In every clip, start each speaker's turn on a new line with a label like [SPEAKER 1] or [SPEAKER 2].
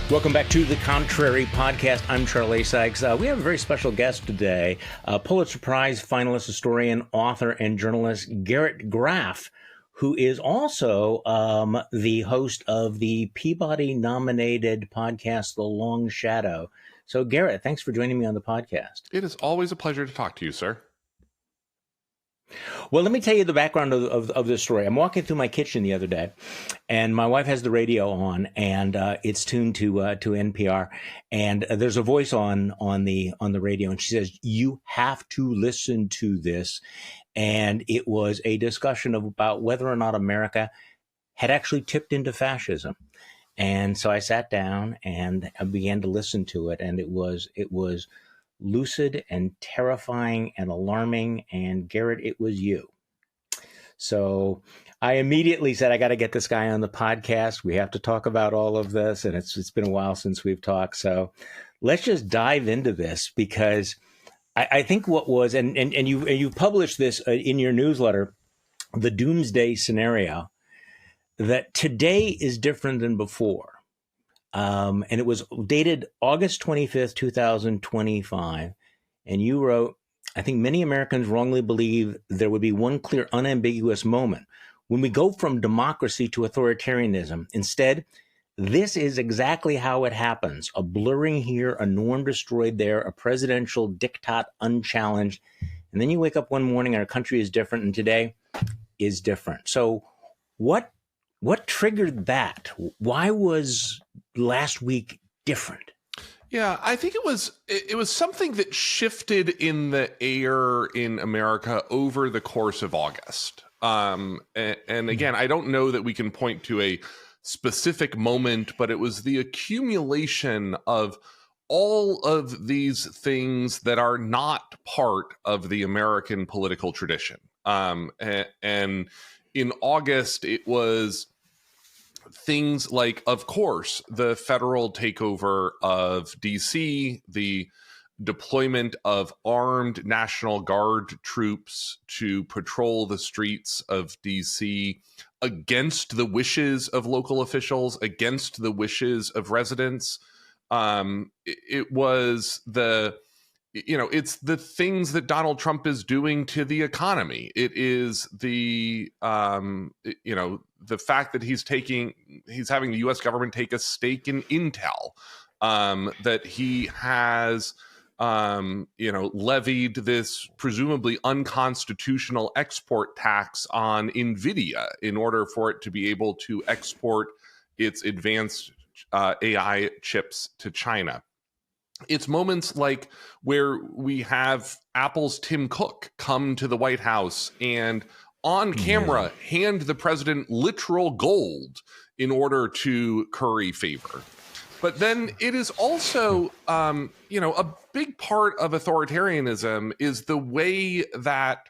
[SPEAKER 1] Welcome back to the Contrary Podcast. I'm Charlie Sykes. We have a very special guest today, Pulitzer Prize finalist, historian, author, and journalist Garrett Graff, who is also the host of the Peabody-nominated podcast, The Long Shadow. So, Garrett, thanks for joining me on the podcast.
[SPEAKER 2] It is always a pleasure to talk to you, sir.
[SPEAKER 1] Well, let me tell you the background of this story. I'm walking through my kitchen the other day, and my wife has the radio on, and it's tuned to NPR. And there's a voice on the radio, and she says, "You have to listen to this." And it was a discussion about whether or not America had actually tipped into fascism. And so I sat down and I began to listen to it, and it was lucid and terrifying and alarming. And Garrett, it was you. So I immediately said, I got to get this guy on the podcast. We have to talk about all of this. And it's been a while since we've talked. So let's just dive into this, because I think what was, and you published this in your newsletter, the doomsday scenario, that today is different than before. And it was dated August 25th, 2025. And you wrote, I think many Americans wrongly believe there would be one clear, unambiguous moment when we go from democracy to authoritarianism. Instead, this is exactly how it happens. A blurring here, a norm destroyed there, a presidential diktat unchallenged. And then you wake up one morning and our country is different, and today is different. So what triggered that? Why was last week different?
[SPEAKER 2] Yeah, I think it was something that shifted in the air in America over the course of August. And again, I don't know that we can point to a specific moment, but it was the accumulation of all of these things that are not part of the American political tradition. And in August, it was things like, of course, the federal takeover of DC, the deployment of armed National Guard troops to patrol the streets of DC against the wishes of local officials, against the wishes of residents. It was it's the things that Donald Trump is doing to the economy. It is the fact that he's having the U.S. government take a stake in Intel, that he has, levied this presumably unconstitutional export tax on NVIDIA in order for it to be able to export its advanced AI chips to China. It's moments like where we have Apple's Tim Cook come to the White House and on camera hand the president literal gold in order to curry favor. But then it is also, a big part of authoritarianism is the way that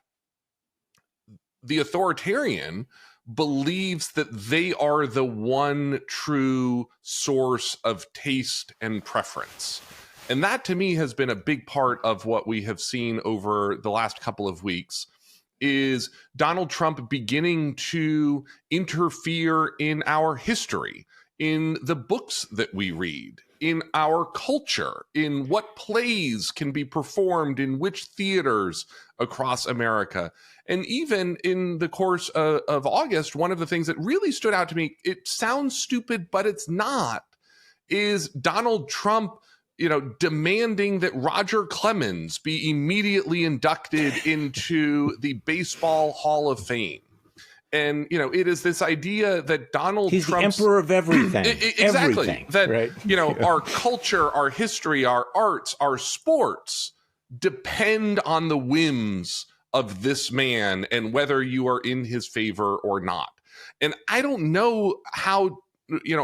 [SPEAKER 2] the authoritarian believes that they are the one true source of taste and preference. And that, to me, has been a big part of what we have seen over the last couple of weeks, is Donald Trump beginning to interfere in our history, in the books that we read, in our culture, in what plays can be performed in which theaters across America. And even in the course of August, one of the things that really stood out to me, it sounds stupid, but it's not, is Donald Trump demanding that Roger Clemens be immediately inducted into the Baseball Hall of Fame. And, it is this idea that He's
[SPEAKER 1] the emperor of everything.
[SPEAKER 2] Exactly.
[SPEAKER 1] Everything,
[SPEAKER 2] that,
[SPEAKER 1] right?
[SPEAKER 2] Our culture, our history, our arts, our sports depend on the whims of this man and whether you are in his favor or not. And I don't know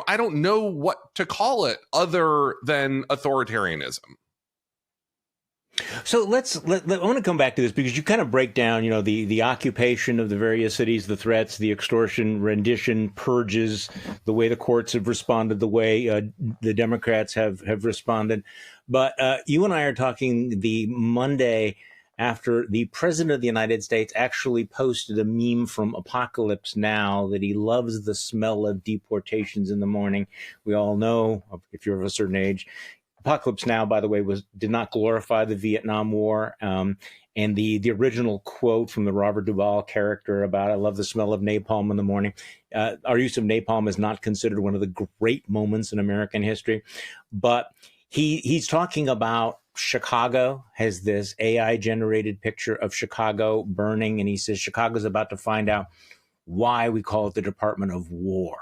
[SPEAKER 2] I don't know what to call it other than authoritarianism.
[SPEAKER 1] So I want to come back to this, because you kind of break down, the occupation of the various cities, the threats, the extortion, rendition, purges, the way the courts have responded, the way the Democrats have responded. But you and I are talking the Monday after the president of the United States actually posted a meme from Apocalypse Now that he loves the smell of deportations in the morning. We all know, if you're of a certain age, Apocalypse Now, by the way, did not glorify the Vietnam War. And the original quote from the Robert Duvall character about "I love the smell of napalm in the morning." Our use of napalm is not considered one of the great moments in American history, but he's talking about Chicago has this AI generated picture of Chicago burning, and he says Chicago's about to find out why we call it the Department of War.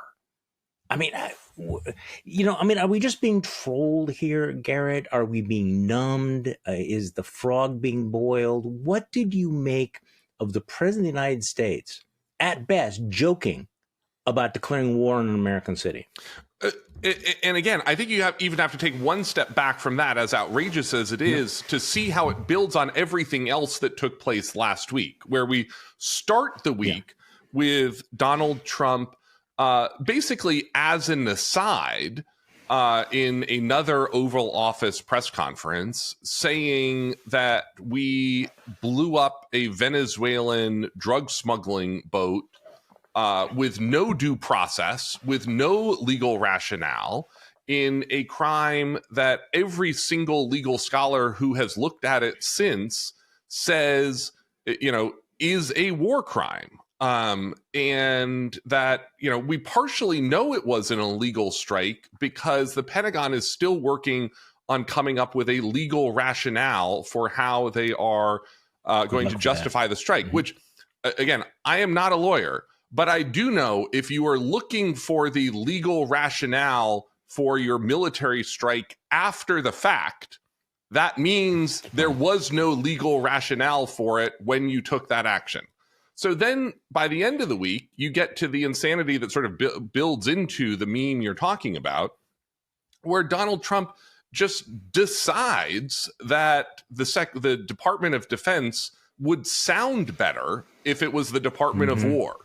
[SPEAKER 1] I mean, are we just being trolled here, Garrett? Are we being numbed? Is the frog being boiled? What did you make of the president of the United States, at best, joking about declaring war on an American city?
[SPEAKER 2] And again, I think you even have to take one step back from that, as outrageous as it is, to see how it builds on everything else that took place last week, where we start the week with Donald Trump basically as an aside in another Oval Office press conference saying that we blew up a Venezuelan drug smuggling boat with no due process, with no legal rationale, in a crime that every single legal scholar who has looked at it since says, is a war crime. And that, we partially know it was an illegal strike because the Pentagon is still working on coming up with a legal rationale for how they are going to justify the strike, which, again, I am not a lawyer, but I do know if you are looking for the legal rationale for your military strike after the fact, that means there was no legal rationale for it when you took that action. So then by the end of the week, you get to the insanity that sort of builds into the meme you're talking about, where Donald Trump just decides that the Department of Defense would sound better if it was the Department of War.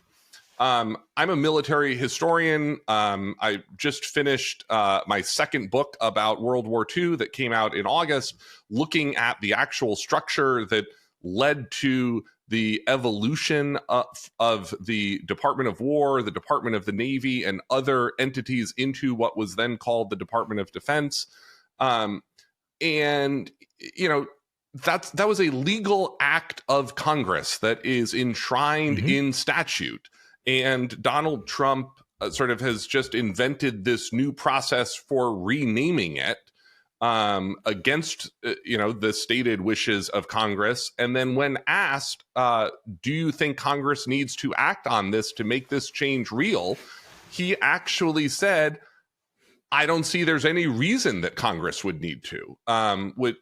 [SPEAKER 2] I'm a military historian. I just finished my second book about World War II that came out in August, looking at the actual structure that led to the evolution of the Department of War, the Department of the Navy, and other entities into what was then called the Department of Defense. And, that was a legal act of Congress that is enshrined in statute. And Donald Trump sort of has just invented this new process for renaming it against, the stated wishes of Congress. And then when asked, do you think Congress needs to act on this to make this change real? He actually said, I don't see there's any reason that Congress would need to,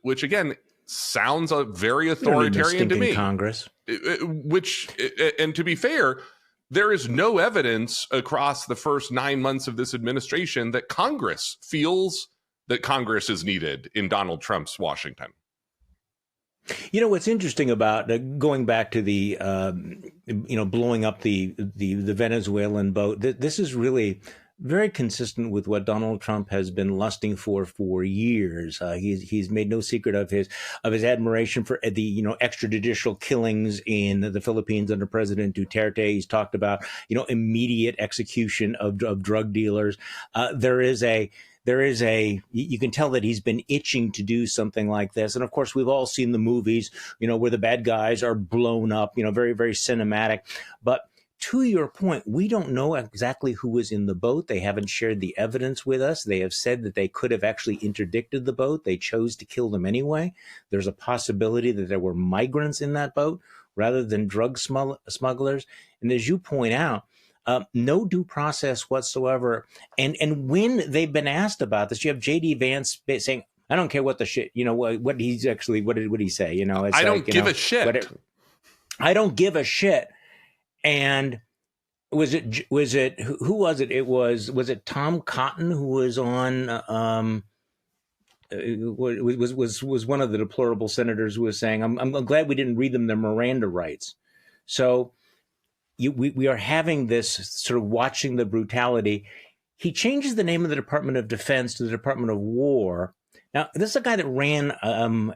[SPEAKER 2] which again, sounds very authoritarian to me.
[SPEAKER 1] Congress.
[SPEAKER 2] And to be fair, there is no evidence across the first 9 months of this administration that Congress feels that Congress is needed in Donald Trump's Washington.
[SPEAKER 1] What's interesting about going back to the, blowing up the Venezuelan boat, this is really very consistent with what Donald Trump has been lusting for years. He's made no secret of his admiration for the extrajudicial killings in the Philippines under President Duterte. He's talked about immediate execution of drug dealers. You can tell that he's been itching to do something like this. And of course, we've all seen the movies, where the bad guys are blown up, very, very cinematic. But to your point, we don't know exactly who was in the boat. They haven't shared the evidence with us. They have said that they could have actually interdicted the boat. They chose to kill them anyway. There's a possibility that there were migrants in that boat rather than drug smugglers. And as you point out, no due process whatsoever. And when they've been asked about this, you have J.D. Vance saying, I don't care what the shit, what he's actually, what did he say? It's
[SPEAKER 2] I don't give a shit.
[SPEAKER 1] I don't give a shit. And was it, who was it? Was it Tom Cotton who was on, was one of the deplorable senators who was saying, I'm glad we didn't read them their Miranda rights. So we are having this sort of watching the brutality. He changes the name of the Department of Defense to the Department of War. Now, this is a guy that ran,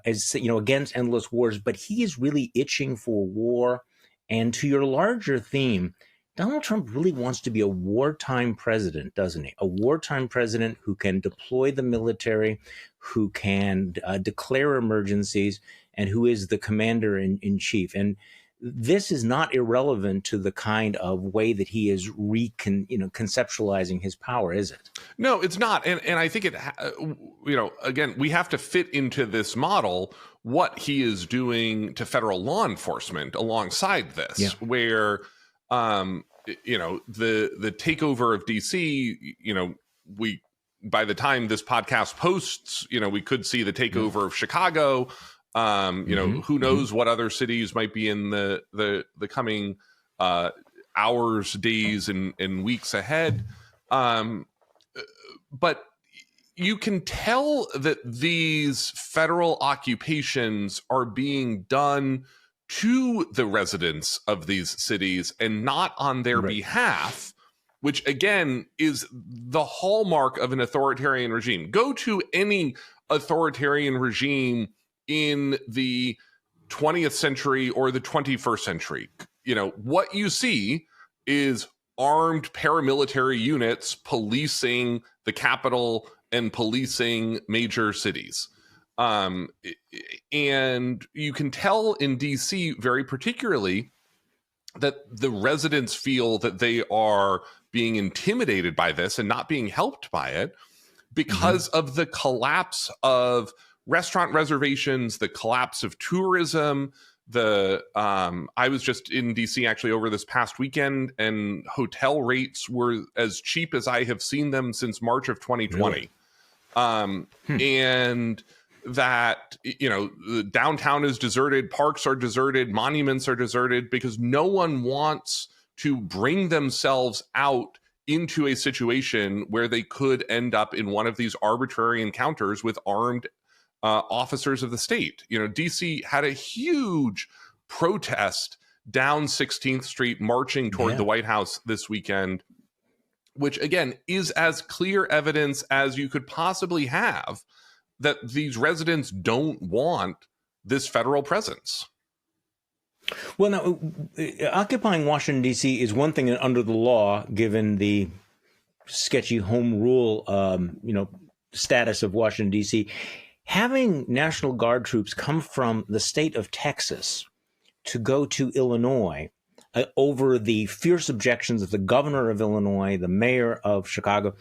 [SPEAKER 1] as you know, against endless wars, but he is really itching for war. And to your larger theme, Donald Trump really wants to be a wartime president, doesn't he? A wartime president who can deploy the military, who can declare emergencies, and who is the commander in chief. And this is not irrelevant to the kind of way that he is conceptualizing his power, is it?
[SPEAKER 2] No, it's not. And I think again, we have to fit into this model what he is doing to federal law enforcement alongside this, where, the takeover of DC, by the time this podcast posts, we could see the takeover of Chicago. Who knows what other cities might be in the coming hours, days, and weeks ahead. But you can tell that these federal occupations are being done to the residents of these cities and not on their behalf, which again is the hallmark of an authoritarian regime. Go to any authoritarian regime in the 20th century or the 21st century. What you see is armed paramilitary units policing the capital and policing major cities. And you can tell in DC very particularly that the residents feel that they are being intimidated by this and not being helped by it because of the collapse of restaurant reservations, the collapse of tourism. I was just in DC actually over this past weekend, and hotel rates were as cheap as I have seen them since March of 2020. Really? And that, the downtown is deserted, parks are deserted, monuments are deserted, because no one wants to bring themselves out into a situation where they could end up in one of these arbitrary encounters with armed officers of the state. DC had a huge protest down 16th Street marching toward the White House this weekend, which again is as clear evidence as you could possibly have that these residents don't want this federal presence.
[SPEAKER 1] Well, now, occupying Washington, D.C. is one thing under the law, given the sketchy home rule, status of Washington, D.C. Having National Guard troops come from the state of Texas to go to Illinois over the fierce objections of the governor of Illinois, the mayor of Chicago,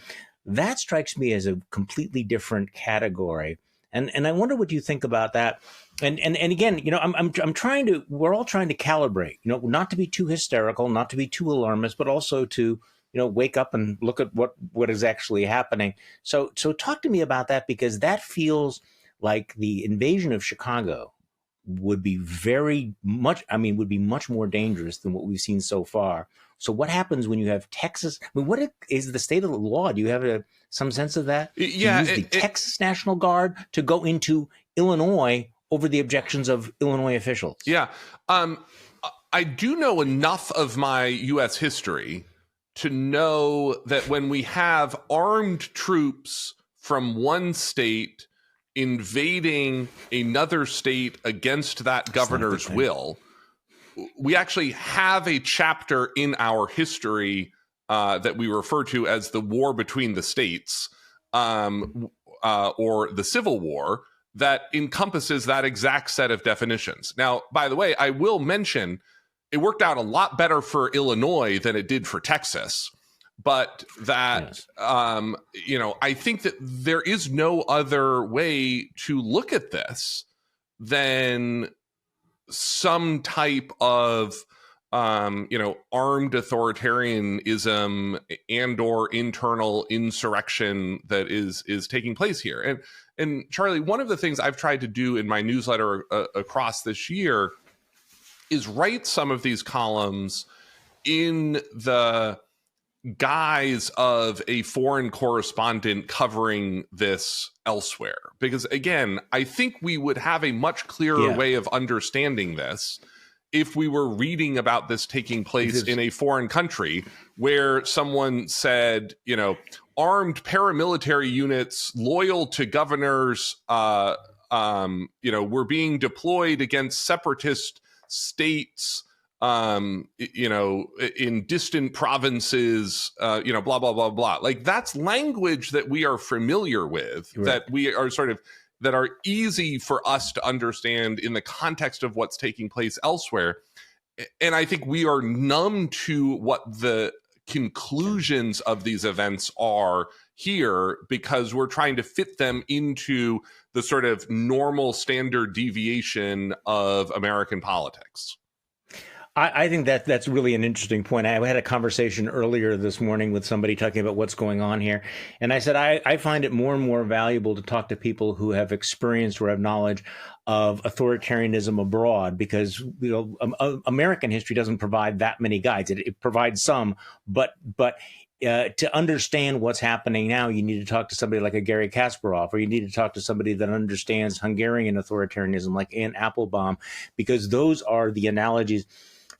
[SPEAKER 1] that strikes me as a completely different category. And I wonder what you think about that. And again, we're all trying to calibrate, not to be too hysterical, not to be too alarmist, but also to, wake up and look at what is actually happening. So talk to me about that, because that feels like the invasion of Chicago would be much more dangerous than what we've seen so far. So what happens when you have Texas? What is the state of the law? Do you have some sense of that?
[SPEAKER 2] Yeah,
[SPEAKER 1] to use the Texas National Guard to go into Illinois over the objections of Illinois officials?
[SPEAKER 2] Yeah. I do know enough of my U.S. history to know that when we have armed troops from one state invading another state against that governor's will, we actually have a chapter in our history that we refer to as the war between the states, or the Civil War, that encompasses that exact set of definitions. Now, by the way, I will mention it worked out a lot better for Illinois than it did for Texas. But that, I think that there is no other way to look at this than some type of, armed authoritarianism and or internal insurrection that is taking place here. And Charlie, one of the things I've tried to do in my newsletter across this year is write some of these columns in the guise of a foreign correspondent covering this elsewhere. Because again, I think we would have a much clearer way of understanding this if we were reading about this taking place in a foreign country where someone said, you know, armed paramilitary units loyal to governors, you know, were being deployed against separatist states, you know, in distant provinces, you know, blah, blah, blah, blah. Like, that's language that we are familiar with, right, that we are sort of, that are easy for us to understand in the context of what's taking place elsewhere. And I think we are numb to what the conclusions of these events are here because we're trying to fit them into the sort of normal standard deviation of American politics.
[SPEAKER 1] I think that that's really an interesting point. I had a conversation earlier this morning with somebody talking about what's going on here. And I said, I find it more and more valuable to talk to people who have experienced or have knowledge of authoritarianism abroad, because, you know, American history doesn't provide that many guides. It provides some, but to understand what's happening now, you need to talk to somebody like a Gary Kasparov, or you need to talk to somebody that understands Hungarian authoritarianism like Anne Applebaum, because those are the analogies.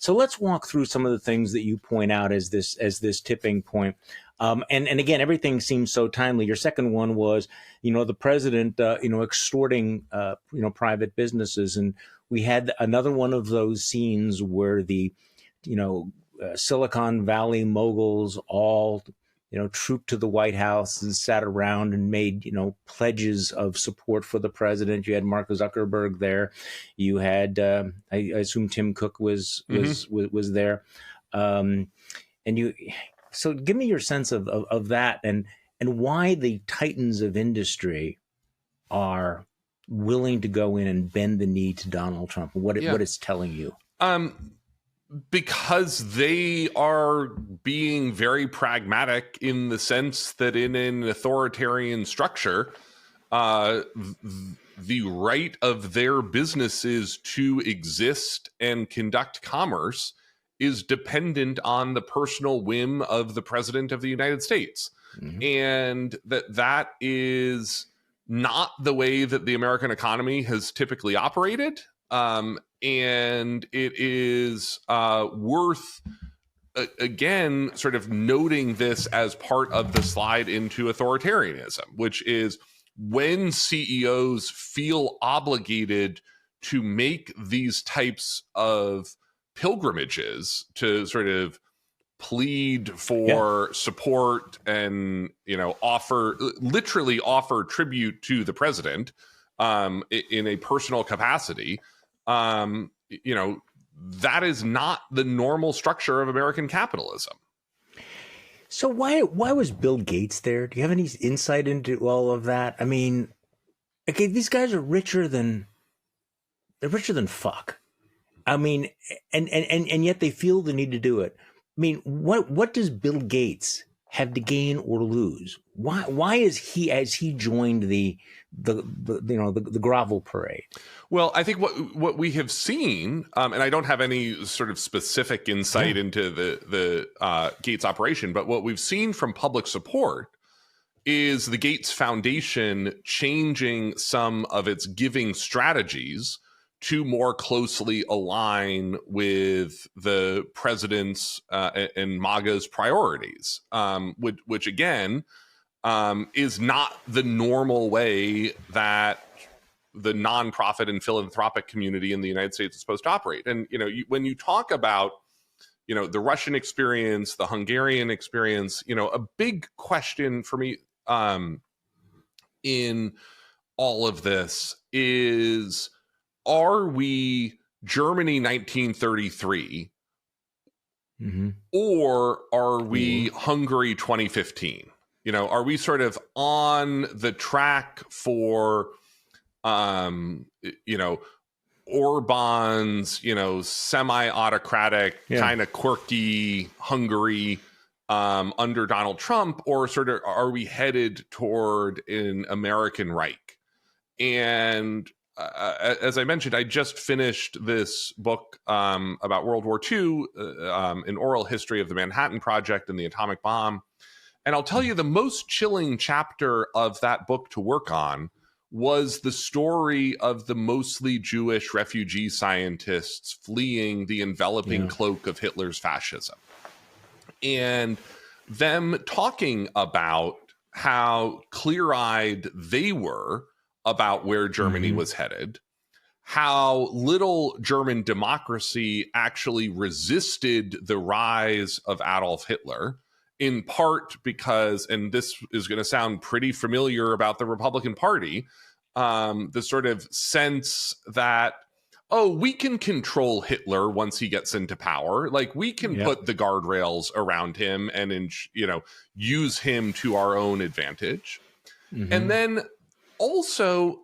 [SPEAKER 1] So let's walk through some of the things that you point out as this tipping point. And again, everything seems so timely. Your second one was, you know, the president, you know, extorting, you know, private businesses. And we had another one of those scenes where the, you know, Silicon Valley moguls all, you know, trooped to the White House and sat around and made, you know, pledges of support for the president. You had Mark Zuckerberg there. You had, I assume Tim Cook was there. And you, so give me your sense of that and why the titans of industry are willing to go in and bend the knee to Donald Trump, what it's telling you.
[SPEAKER 2] Because they are being very pragmatic in the sense that in an authoritarian structure, the right of their businesses to exist and conduct commerce is dependent on the personal whim of the president of the United States. Mm-hmm. And that is not the way that the American economy has typically operated. And it is worth, again, sort of noting this as part of the slide into authoritarianism, which is when CEOs feel obligated to make these types of pilgrimages to sort of plead for support and, you know, literally offer tribute to the president in a personal capacity, you know, that is not the normal structure of American capitalism.
[SPEAKER 1] So why was Bill Gates there? Do you have any insight into all of that? I mean, okay, these guys are richer than fuck. I mean, and yet they feel the need to do it. I mean, what does Bill Gates have to gain or lose? Why is he, as he joined the grovel parade?
[SPEAKER 2] Well, I think what we have seen, and I don't have any sort of specific insight into the Gates operation, but what we've seen from public support is the Gates Foundation changing some of its giving strategies to more closely align with the president's and MAGA's priorities, which again is not the normal way that the nonprofit and philanthropic community in the United States is supposed to operate. And, you know, when you talk about, you know, the Russian experience, the Hungarian experience, you know, a big question for me in all of this is, are we Germany 1933 or are we Hungary 2015? You know, are we sort of on the track for, you know, Orban's, you know, semi-autocratic, kind of quirky Hungary under Donald Trump, or sort of are we headed toward an American Reich? And as I mentioned, I just finished this book about World War II, an oral history of the Manhattan Project and the atomic bomb. And I'll tell you, the most chilling chapter of that book to work on was the story of the mostly Jewish refugee scientists fleeing the enveloping cloak of Hitler's fascism. And them talking about how clear-eyed they were about where Germany was headed, how little German democracy actually resisted the rise of Adolf Hitler, in part because, and this is going to sound pretty familiar about the Republican Party, the sort of sense that, oh, we can control Hitler once he gets into power. Like, we can put the guardrails around him and, use him to our own advantage. And then also,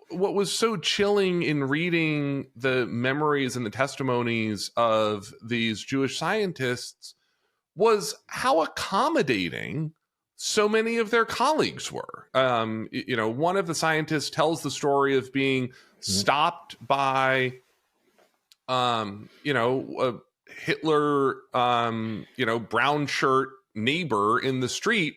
[SPEAKER 2] what was so chilling in reading the memories and the testimonies of these Jewish scientists was how accommodating so many of their colleagues were. One of the scientists tells the story of being stopped by, a Hitler, brown shirt neighbor in the street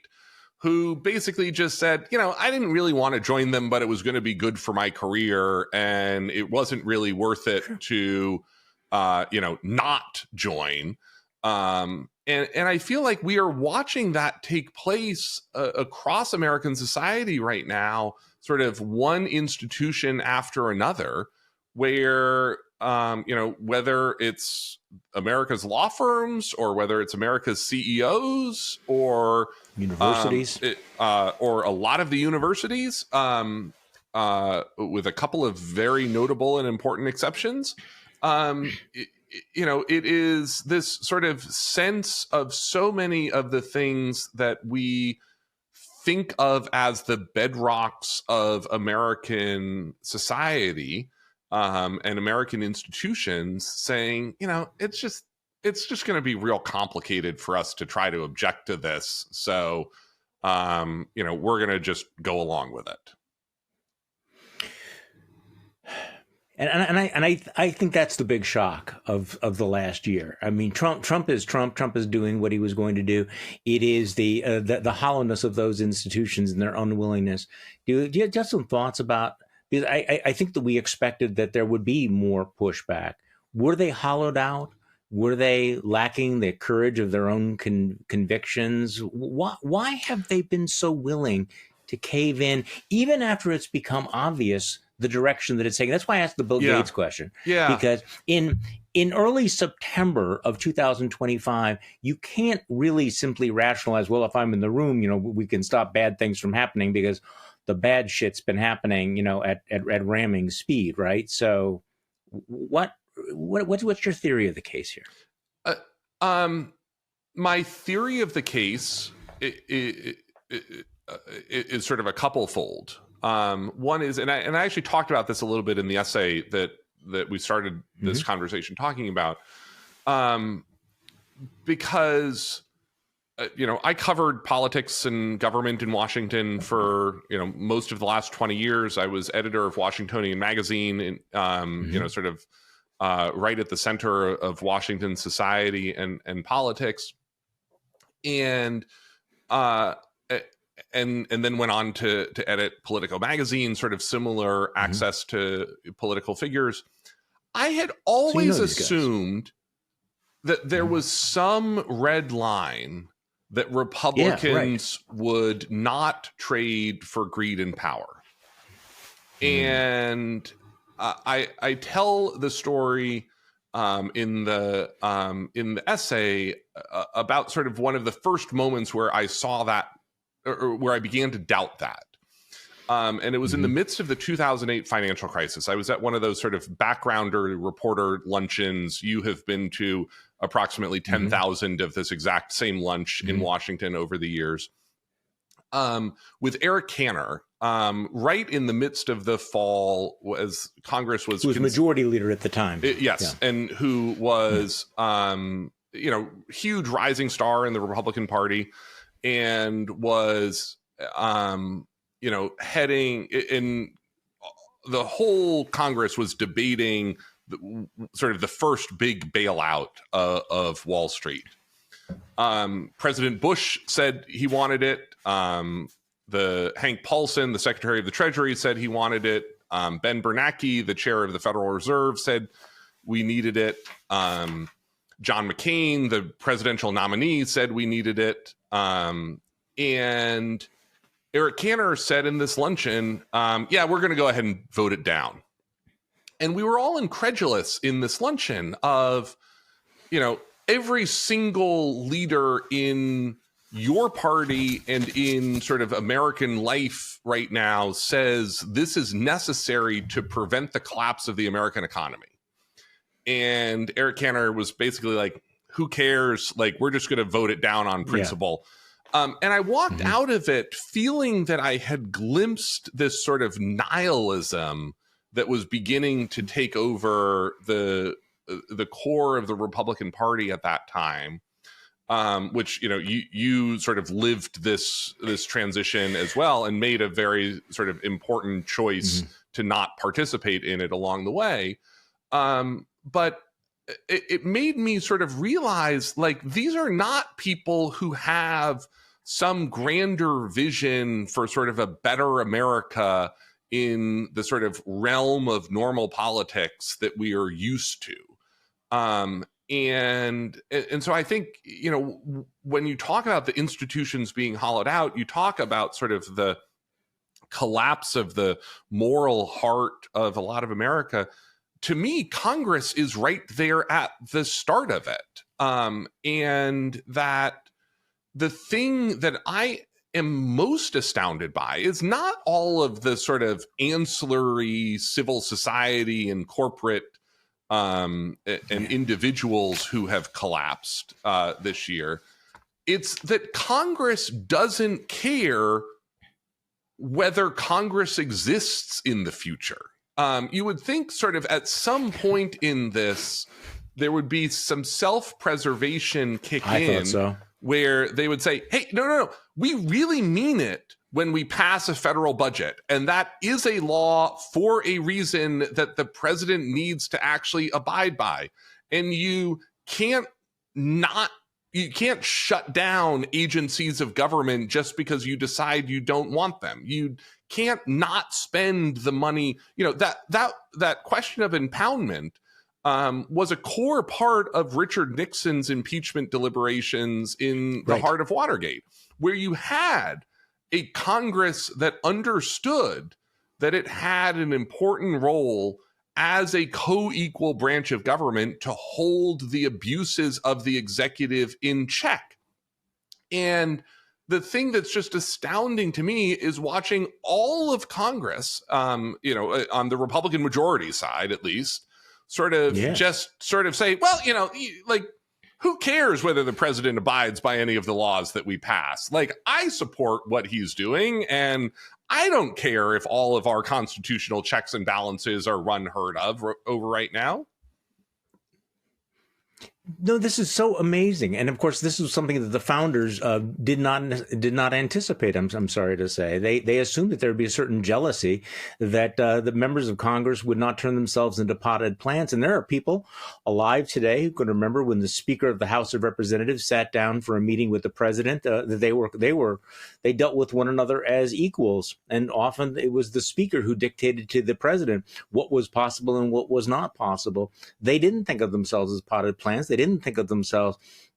[SPEAKER 2] who basically just said, I didn't really want to join them, but it was going to be good for my career, and it wasn't really worth it to, not join. And I feel like we are watching that take place across American society right now, sort of one institution after another, where, whether it's America's law firms or whether it's America's CEOs or
[SPEAKER 1] universities,
[SPEAKER 2] or a lot of the universities, with a couple of very notable and important exceptions, it is this sort of sense of so many of the things that we think of as the bedrocks of American society, and American institutions saying, it's just going to be real complicated for us to try to object to this. So, we're going to just go along with it.
[SPEAKER 1] And I think that's the big shock of the last year. I mean, Trump is Trump. Trump is doing what he was going to do. It is the hollowness of those institutions and their unwillingness. Do you have some thoughts about? Because I think that we expected that there would be more pushback. Were they hollowed out? Were they lacking the courage of their own convictions? Why have they been so willing to cave in, even after it's become obvious the direction that it's taking? That's why I asked the Bill Gates question.
[SPEAKER 2] Yeah.
[SPEAKER 1] Because in early September of 2025, you can't really simply rationalize, well, if I'm in the room, we can stop bad things from happening because the bad shit's been happening, at ramming speed, right? So what's your theory of the case here?
[SPEAKER 2] My theory of the case is sort of a couple-fold. One is, and I actually talked about this a little bit in the essay that we started this conversation talking about, because I covered politics and government in Washington for most of the last 20 years. I was editor of Washingtonian Magazine, and sort of right at the center of Washington society and politics, and then went on to edit Politico magazine, sort of similar access to political figures. I had always assumed that there was some red line that Republicans would not trade for greed and power. And I tell the story in the essay about sort of one of the first moments where I saw that, or where I began to doubt that. And it was in the midst of the 2008 financial crisis. I was at one of those sort of backgrounder reporter luncheons. You have been to approximately 10,000 of this exact same lunch in Washington over the years. With Eric Cantor, right in the midst of the fall, as Congress was...
[SPEAKER 1] Who was majority leader at the time.
[SPEAKER 2] Yes, and who was, huge rising star in the Republican Party, and was, heading in... The whole Congress was debating sort of the first big bailout of Wall Street. President Bush said he wanted it. The the Hank Paulson, the Secretary of the Treasury, said he wanted it. Ben Bernanke, the chair of the Federal Reserve, said we needed it. John McCain, the presidential nominee, said we needed it. And Eric Cantor said in this luncheon, yeah, we're going to go ahead and vote it down. And we were all incredulous in this luncheon of, every single leader in your party and in sort of American life right now says this is necessary to prevent the collapse of the American economy. And Eric Cantor was basically like, who cares? Like, we're just going to vote it down on principle. Yeah. And I walked out of it feeling that I had glimpsed this sort of nihilism that was beginning to take over the core of the Republican Party at that time. Which, you sort of lived this transition as well and made a very sort of important choice to not participate in it along the way. But it made me sort of realize, like, these are not people who have some grander vision for sort of a better America in the sort of realm of normal politics that we are used to. And so I think, when you talk about the institutions being hollowed out, you talk about sort of the collapse of the moral heart of a lot of America. To me, Congress is right there at the start of it. And that the thing that I am most astounded by is not all of the sort of ancillary civil society and corporate and individuals who have collapsed this year. It's that Congress doesn't care whether Congress exists in the future. You would think sort of at some point in this, there would be some self-preservation kick in where they would say, hey, no, we really mean it when we pass a federal budget. And that is a law for a reason that the president needs to actually abide by. And you can't shut down agencies of government just because you decide you don't want them. You can't not spend the money. That question of impoundment was a core part of Richard Nixon's impeachment deliberations in the heart of Watergate, where you had a Congress that understood that it had an important role as a co-equal branch of government to hold the abuses of the executive in check. And the thing that's just astounding to me is watching all of Congress, on the Republican majority side, at least, just say, well, who cares whether the president abides by any of the laws that we pass? Like, I support what he's doing, and I don't care if all of our constitutional checks and balances are unheard of over right now.
[SPEAKER 1] No, this is so amazing, and of course, this is something that the founders did not anticipate. I'm sorry to say, they assumed that there would be a certain jealousy that the members of Congress would not turn themselves into potted plants. And there are people alive today who can remember when the Speaker of the House of Representatives sat down for a meeting with the president. They dealt with one another as equals, and often it was the Speaker who dictated to the president what was possible and what was not possible. They didn't think of themselves as potted plants. They didn't think of themselves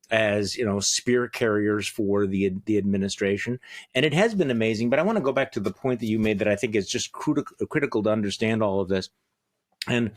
[SPEAKER 1] as, spear carriers for the administration. And it has been amazing. But I want to go back to the point that you made that I think is just critical to understand all of this. And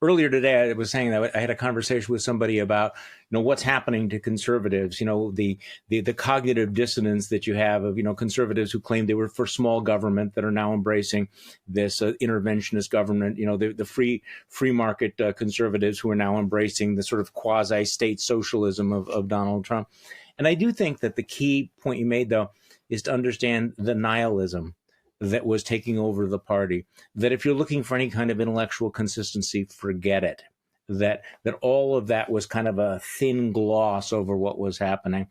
[SPEAKER 1] earlier today, I was saying that I had a conversation with somebody about, what's happening to conservatives, the cognitive dissonance that you have of, conservatives who claimed they were for small government that are now embracing this interventionist government, the free market conservatives who are now embracing the sort of quasi-state socialism of Donald Trump. And I do think that the key point you made, though, is to understand the nihilism that was taking over the party, that if you're looking for any kind of intellectual consistency, forget it, that all of that was kind of a thin gloss over what was happening.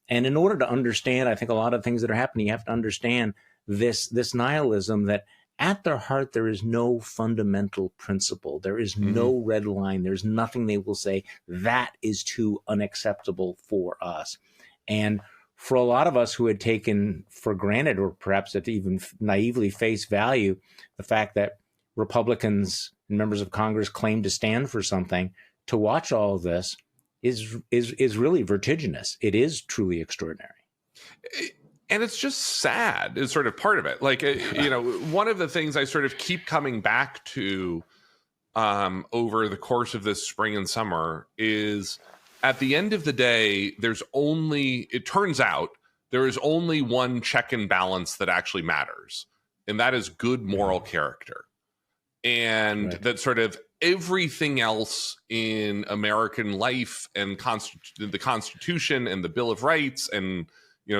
[SPEAKER 1] And in order to understand, I think a lot of things that are happening, you have to understand this nihilism that at their heart, there is no fundamental principle. There is no red line. There's nothing they will say that is too unacceptable for us. And for a lot of us who had taken for granted, or perhaps at even naively face value, the fact that Republicans and members of Congress claim to stand for something, to watch all of this is really vertiginous. It is truly extraordinary.
[SPEAKER 2] And it's just sad is sort of part of it. Like, one of the things I sort of keep coming back to over the course of this spring and summer is, at the end of the day, it turns out there is only one check and balance that actually matters. And that is good moral character. And that sort of everything else in American life and the Constitution and the Bill of Rights and,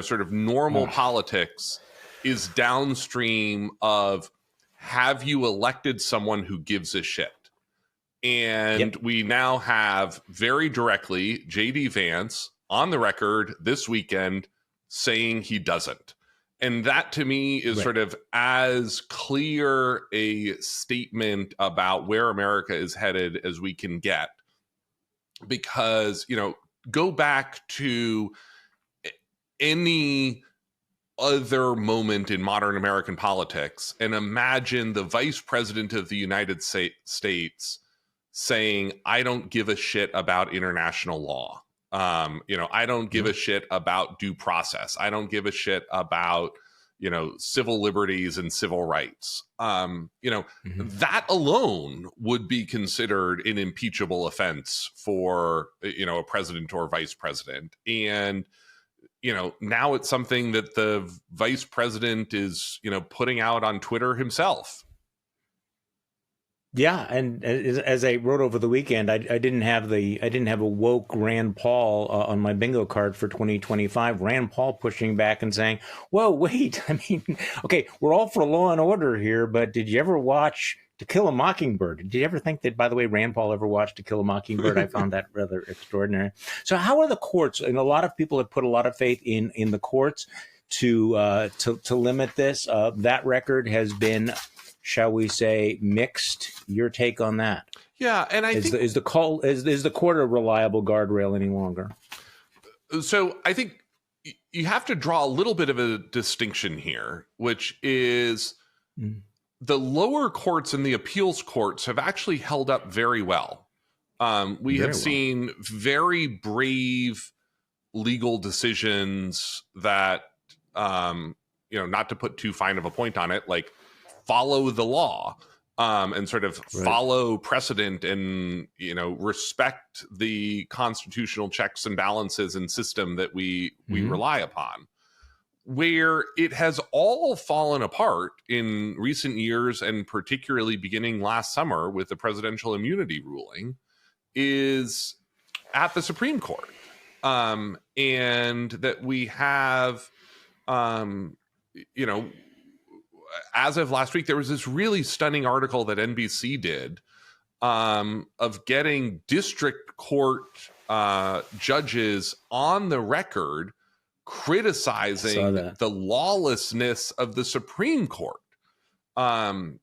[SPEAKER 2] sort of normal politics is downstream of, have you elected someone who gives a shit? And we now have very directly J.D. Vance on the record this weekend saying he doesn't. And that to me is sort of as clear a statement about where America is headed as we can get. Because, go back to any other moment in modern American politics and imagine the vice president of the United States saying, I don't give a shit about international law. I don't give a shit about due process. I don't give a shit about, civil liberties and civil rights. That alone would be considered an impeachable offense for, a president or vice president. And, now it's something that the vice president is, putting out on Twitter himself.
[SPEAKER 1] Yeah, and as I wrote over the weekend, I didn't have a woke Rand Paul on my bingo card for 2025. Rand Paul pushing back and saying, "Whoa, wait! I mean, okay, we're all for law and order here, but did you ever watch To Kill a Mockingbird? Did you ever think that, by the way, Rand Paul ever watched To Kill a Mockingbird?" I found that rather extraordinary. So, how are the courts? And a lot of people have put a lot of faith in the courts to limit this. That record has been, shall we say, mixed. Your take on that?
[SPEAKER 2] Yeah, and I think
[SPEAKER 1] is the court a reliable guardrail any longer?
[SPEAKER 2] So I think you have to draw a little bit of a distinction here, which is the lower courts and the appeals courts have actually held up very well. We have seen very brave legal decisions that, not to put too fine of a point on it, like follow the law and sort of follow precedent and, respect the constitutional checks and balances and system that we rely upon. Where it has all fallen apart in recent years, and particularly beginning last summer with the presidential immunity ruling, is at the Supreme Court. And that we have, as of last week, there was this really stunning article that NBC did of getting district court judges on the record criticizing the lawlessness of the Supreme Court. And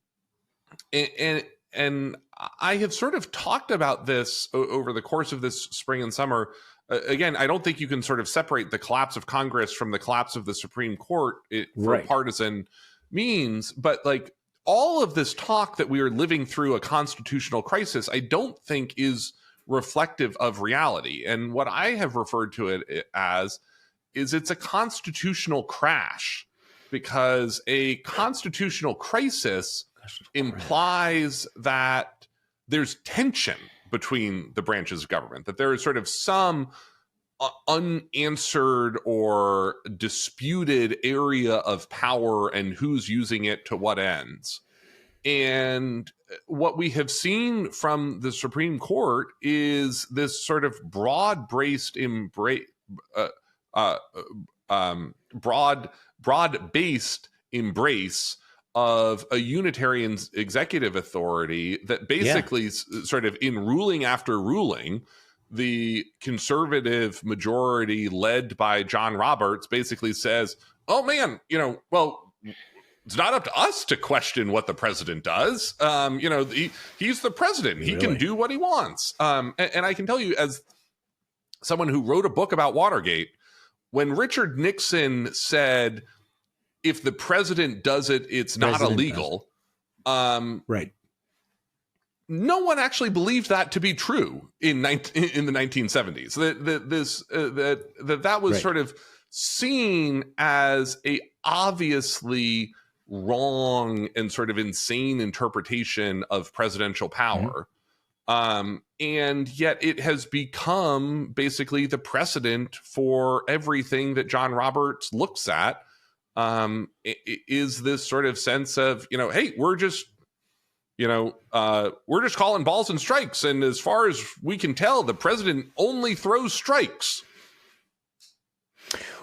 [SPEAKER 2] I have sort of talked about this over the course of this spring and summer. Again, I don't think you can sort of separate the collapse of Congress from the collapse of the Supreme Court for partisan means, but like all of this talk that we are living through a constitutional crisis, I don't think is reflective of reality. And what I have referred to it as is it's a constitutional crash, because a constitutional crisis implies that there's tension between the branches of government, that there is sort of some unanswered or disputed area of power and who's using it to what ends. And what we have seen from the Supreme Court is this sort of broad-based broad-based embrace of a unitarian executive authority that basically sort of, in ruling after ruling, the conservative majority led by John Roberts basically says, oh man, it's not up to us to question what the president does. He's the president. He can do what he wants. And I can tell you, as someone who wrote a book about Watergate, when Richard Nixon said, if the president does it, it's not illegal.
[SPEAKER 1] Right.
[SPEAKER 2] No one actually believed that to be true in the 1970s. That was
[SPEAKER 1] Right.
[SPEAKER 2] sort of seen as a obviously wrong and sort of insane interpretation of presidential power. And yet it has become basically the precedent for everything that John Roberts looks at. Is this sort of sense of, hey, we're just calling balls and strikes. And as far as we can tell, the president only throws strikes.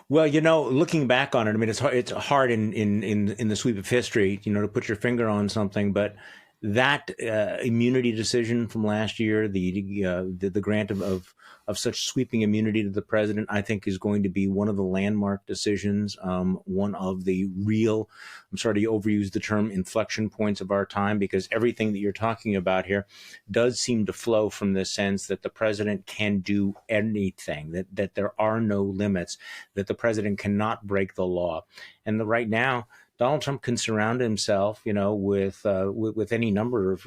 [SPEAKER 1] Well, looking back on it, I mean, it's hard in the sweep of history, to put your finger on something, but that immunity decision from last year, the grant of such sweeping immunity to the president, I think is going to be one of the landmark decisions, one of the real, I'm sorry to overuse the term, inflection points of our time, because everything that you're talking about here does seem to flow from the sense that the president can do anything, that there are no limits, that the president cannot break the law. And right now, Donald Trump can surround himself, with any number of,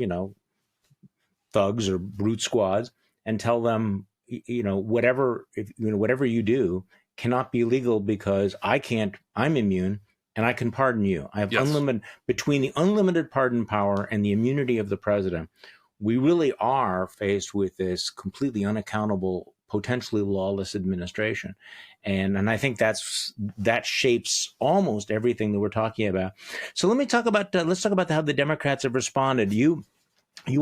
[SPEAKER 1] thugs or brute squads and tell them, whatever you do cannot be legal because I'm immune and I can pardon you. I have between the unlimited pardon power and the immunity of the president. We really are faced with this completely unaccountable, potentially lawless administration. And I think that shapes almost everything that we're talking about. So let's talk about how the Democrats have responded. You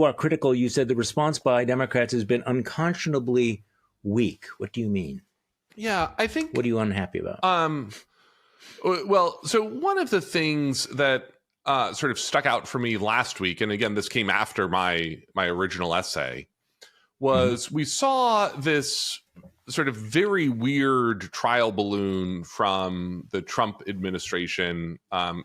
[SPEAKER 1] are critical. You said the response by Democrats has been unconscionably weak. What do you mean?
[SPEAKER 2] Yeah, I think.
[SPEAKER 1] What are you unhappy about?
[SPEAKER 2] Well, so one of the things that sort of stuck out for me last week, and again, this came after my original essay, was we saw this sort of very weird trial balloon from the Trump administration,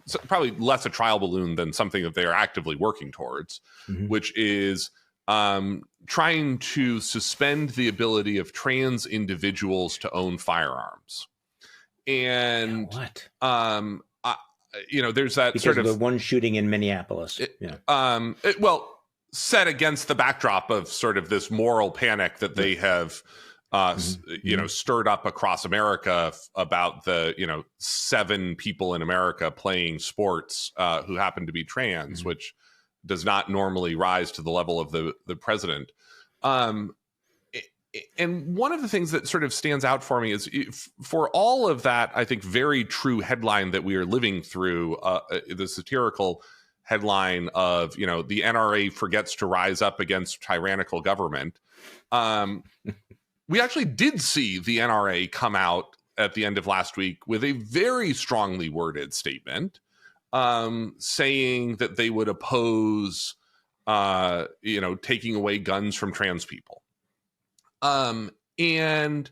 [SPEAKER 2] so probably less a trial balloon than something that they are actively working towards, which is trying to suspend the ability of trans individuals to own firearms. And
[SPEAKER 1] what?
[SPEAKER 2] There's that
[SPEAKER 1] because
[SPEAKER 2] sort of
[SPEAKER 1] the one shooting in Minneapolis.
[SPEAKER 2] Set against the backdrop of sort of this moral panic that they have stirred up across America about the 7 people in America playing sports who happen to be trans, which does not normally rise to the level of the president. And one of the things that sort of stands out for me is, for all of that, I think, very true headline that we are living through, the satirical headline of, the NRA forgets to rise up against tyrannical government. We actually did see the NRA come out at the end of last week with a very strongly worded statement saying that they would oppose, taking away guns from trans people. And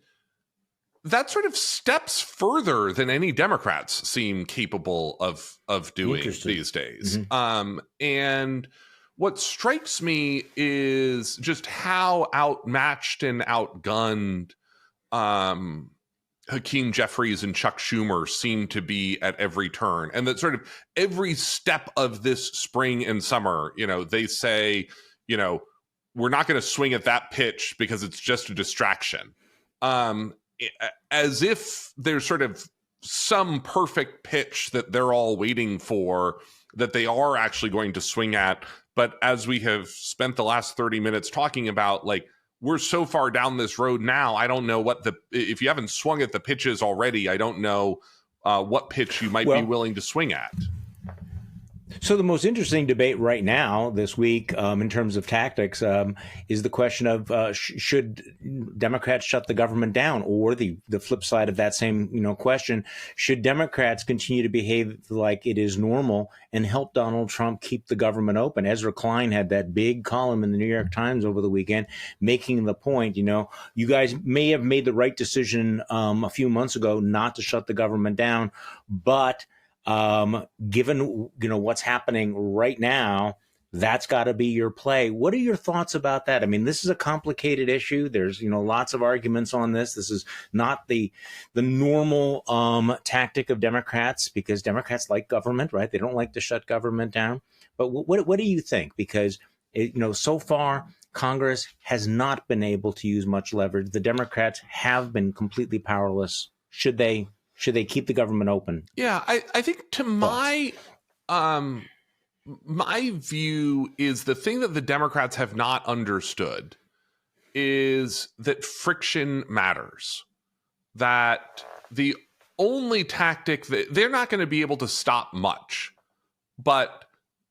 [SPEAKER 2] that sort of steps further than any Democrats seem capable of doing these days. And what strikes me is just how outmatched and outgunned Hakeem Jeffries and Chuck Schumer seem to be at every turn. And that sort of every step of this spring and summer, they say, we're not going to swing at that pitch because it's just a distraction. As if there's sort of some perfect pitch that they're all waiting for that they are actually going to swing at. But as we have spent the last 30 minutes talking about, we're so far down this road now, I don't know if you haven't swung at the pitches already, I don't know what pitch you might be willing to swing at.
[SPEAKER 1] So the most interesting debate right now this week, in terms of tactics, is the question of should Democrats shut the government down, or the flip side of that same question: should Democrats continue to behave like it is normal and help Donald Trump keep the government open? Ezra Klein had that big column in the New York Times over the weekend, making the point: you guys may have made the right decision a few months ago not to shut the government down, but given what's happening right now, That's got to be your play. What are your thoughts about that? I mean, this is a complicated issue. There's, lots of arguments on this. This is not the normal tactic of Democrats, because Democrats like government, right? They don't like to shut government down. But what do you think? Because so far Congress has not been able to use much leverage. The Democrats have been completely powerless. Should they keep the government open?
[SPEAKER 2] Yeah, I think to my view is the thing that the Democrats have not understood is that friction matters. That the only tactic that they're not going to be able to stop much, but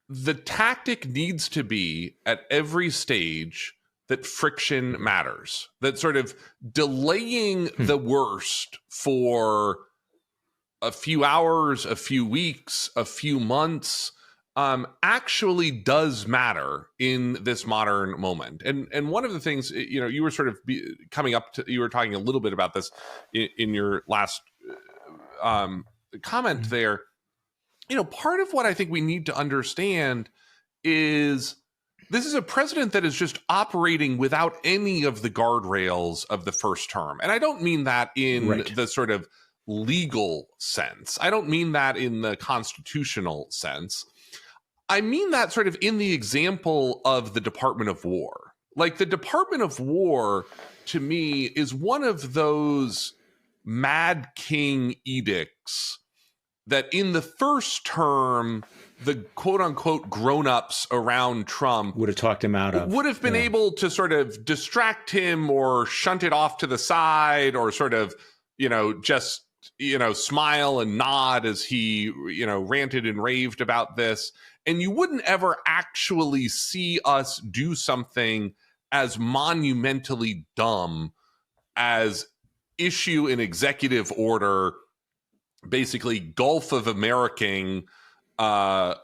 [SPEAKER 2] the tactic needs to be at every stage that friction matters, that sort of delaying the worst for a few hours, a few weeks, a few months actually does matter in this modern moment. And one of the things, you were sort of coming up to, you were talking a little bit about this in your last comment there. Part of what I think we need to understand is this is a president that is just operating without any of the guardrails of the first term. And I don't mean that in the sort of legal sense. I don't mean that in the constitutional sense. I mean that sort of in the example of the Department of War. Like, the Department of War, to me, is one of those Mad King edicts that in the first term, the quote-unquote grown-ups around Trump
[SPEAKER 1] would have talked him out of,
[SPEAKER 2] would have been able to sort of distract him or shunt it off to the side, or sort of, just, smile and nod as he, ranted and raved about this. And you wouldn't ever actually see us do something as monumentally dumb as issue an executive order, basically Gulf of American our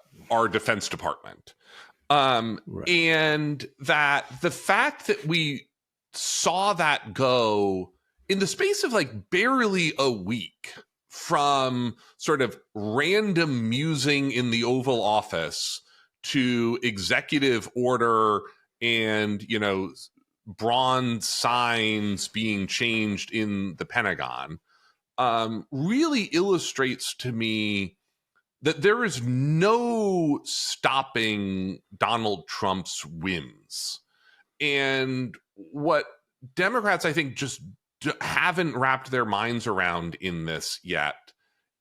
[SPEAKER 2] Defense Department. And that the fact that we saw that go in the space of like barely a week, from sort of random musing in the Oval Office to executive order and, bronze signs being changed in the Pentagon, really illustrates to me that there is no stopping Donald Trump's whims. And what Democrats, I think, just haven't wrapped their minds around in this yet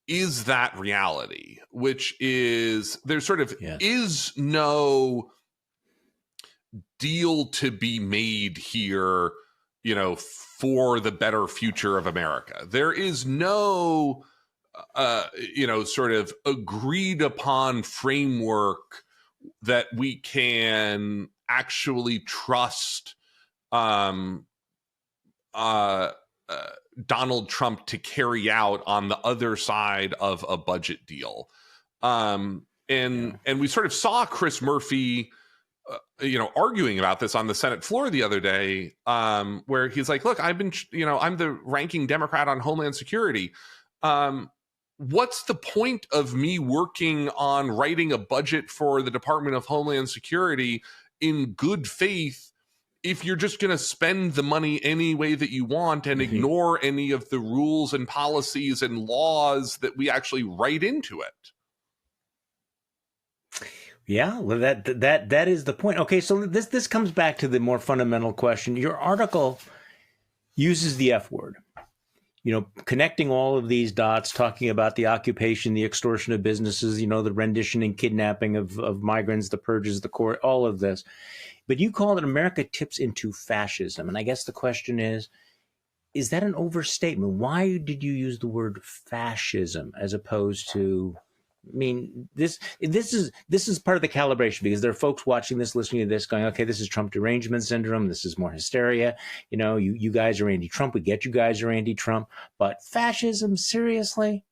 [SPEAKER 2] is that reality, which is there sort of is no deal to be made here, for the better future of America. There is no, sort of agreed upon framework that we can actually trust Donald Trump to carry out on the other side of a budget deal. And we sort of saw Chris Murphy, arguing about this on the Senate floor the other day, where he's like, look, I'm the ranking Democrat on Homeland Security. What's the point of me working on writing a budget for the Department of Homeland Security in good faith if you're just going to spend the money any way that you want and ignore any of the rules and policies and laws that we actually write into it?
[SPEAKER 1] Yeah, well, that is the point. Okay, so this comes back to the more fundamental question. Your article uses the F word, connecting all of these dots, talking about the occupation, the extortion of businesses, the rendition and kidnapping of migrants, the purges, the court, all of this. But you call it America tips into fascism. And I guess the question is that an overstatement? Why did you use the word fascism as opposed to, this is part of the calibration, because there are folks watching this, listening to this, going, okay, this is Trump derangement syndrome. This is more hysteria. You guys are anti-Trump. We get you guys are anti-Trump. But fascism, seriously?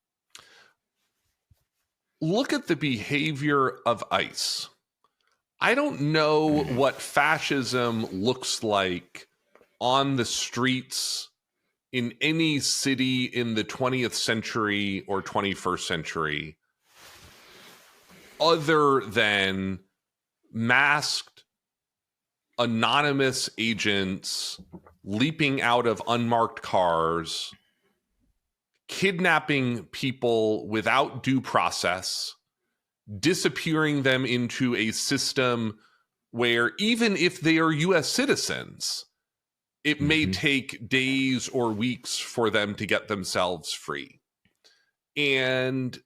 [SPEAKER 2] Look at the behavior of ICE. I don't know what fascism looks like on the streets in any city in the 20th century or 21st century, other than masked anonymous agents leaping out of unmarked cars, kidnapping people without due process, disappearing them into a system where even if they are U.S. citizens, it may take days or weeks for them to get themselves free. And,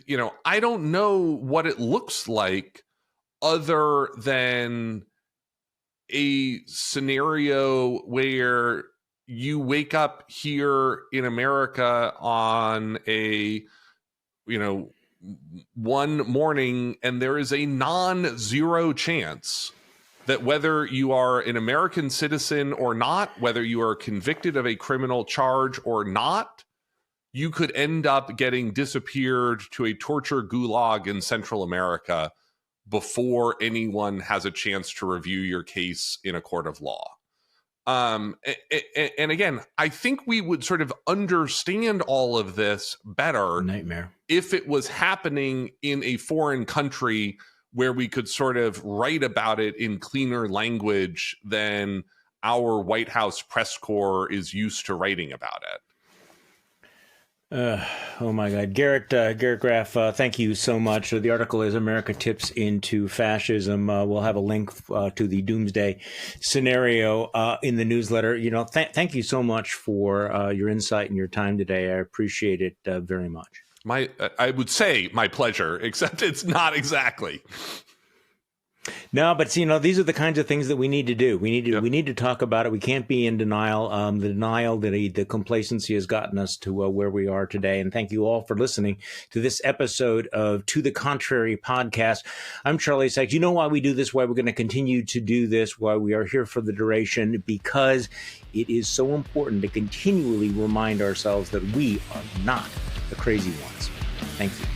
[SPEAKER 2] you know, I don't know what it looks like other than a scenario where you wake up here in America on a, you know, one morning and there is a non-zero chance that whether you are an American citizen or not, whether you are convicted of a criminal charge or not, you could end up getting disappeared to a torture gulag in Central America before anyone has a chance to review your case in a court of law. And again, I think we would sort of understand all of this better
[SPEAKER 1] Nightmare.
[SPEAKER 2] if it was happening in a foreign country where we could sort of write about it in cleaner language than our White House press corps is used to writing about it.
[SPEAKER 1] Oh my God, Garrett Graff, thank you so much. The article is "America Tips into Fascism." We'll have a link to the doomsday scenario in the newsletter. You know, thank you so much for your insight and your time today. I appreciate it very much.
[SPEAKER 2] I would say my pleasure, except it's not exactly.
[SPEAKER 1] No, but you know, these are the kinds of things that we need to do. We need to talk about it. We can't be in denial. The denial, the complacency has gotten us to where we are today. And thank you all for listening to this episode of To the Contrary podcast. I'm Charlie Sykes. You know why we do this, why we're going to continue to do this, why we are here for the duration, because it is so important to continually remind ourselves that we are not the crazy ones. Thank you.